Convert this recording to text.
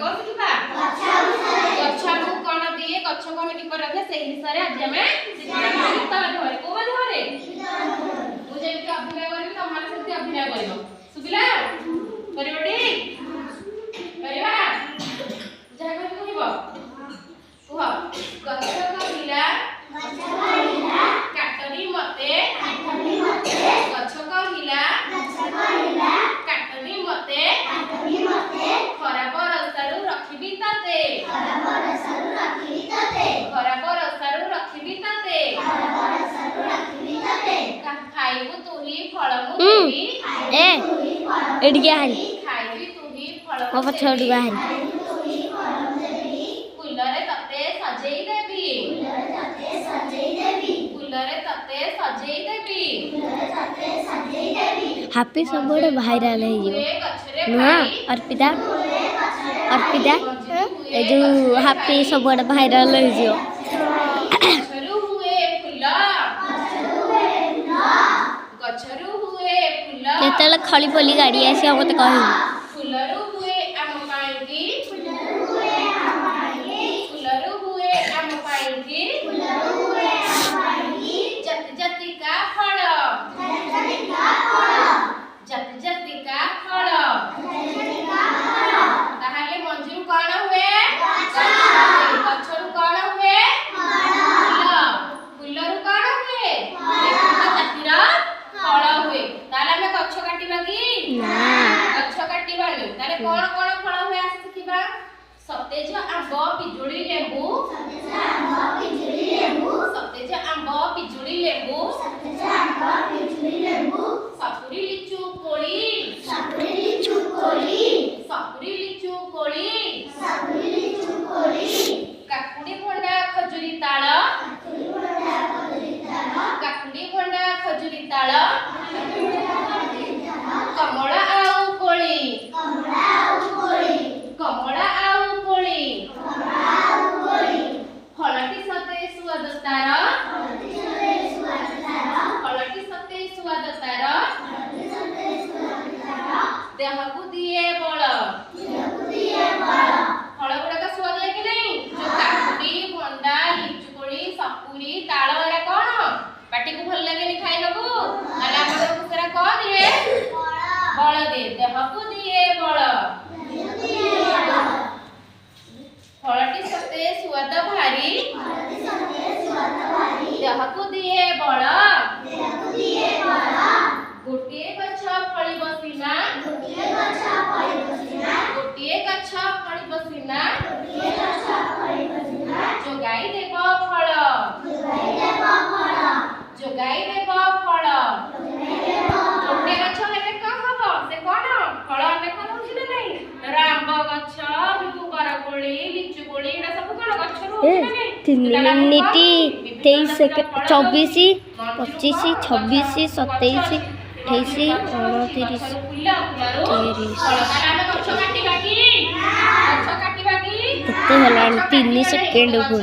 भाग शिखा गछ को कौन दिए गछ को हम किपर रखे से हिसाब आज हमें शिखा गीत माध्यम को माध्यम मुझे कि अभिनय करबी त माने सेति अभिनय करबो सुबिला करबोटी करबा जा कर कहबो कुह गछ कहिला काटनी मते गछ कहिला काटनी मते खराब रस्तारू रखिबी तते खराब रस्तारू रखिबी तते खाइबू तुही फल मु देबी ए एडी के हारी खाइबी तुही फल ओ पछोड़ बाहरी फुलरे तते सजेई देबी फुलरे तते सजेई देबी हैप्पी सबोडे भाइराल है जो नुआ अर्पिता अर्पिता ए जो हैप्पी सबोडे भाइराल है जो गछरू हुए फुल गछरू हुए फुल केतले खली पली गाड़ी आसी हम त कहि फुलरू हुए आम पाइकी फुलरू हुए आम पाइकी जति जति का फल जति जति का फल ताहाले मंजूर कौन हुए गछरू कौन हुए फुलरू कौन हुए जातिर फल हुए ताले हमें गछ काटिबा कि ना गछ काटिबानी ताले कौन कौन फल हुए आसे शिखिबा सतेज आंब पिजुड़ी लेंबू सतेज आंब पिजुड़ी लेंबू सपुरी लिचू कोली सपुरी लिचू कोली काकुड़ी भंडा खजुरी ताल काकुड़ी भंडा खजुरी ताल कमला आउ कोली कमला आउ कोली फलटी सते सुआद तार फलटी सते सुआद तार देहकु दिए बल फल गुड़ाक स्वाद है कि नहीं जो काकुड़ी भंडा लिचु कोली सपुरी ताल एरा कौन पाटी को भल लगे खाई नबू नाले हमर कुकरा को दिए बल दे देहकु दिए बल फलटी सते स्वाद भारी देहकु दिए बल गोटिए गछ फली बसिना गोटिए गछ फली बसिना जोगाई देब फल जोगाई देब फल गोटे गछ हेले का हबो से कोन फल हमें कोन बुझिले नै आंब गछ बर कोली लिचु कोली एटा सब कोन गछ रो नै 3 मिनिट 23 सेकंड 24 25 26 27 28 29 30 केते हलान 3 सेकंड को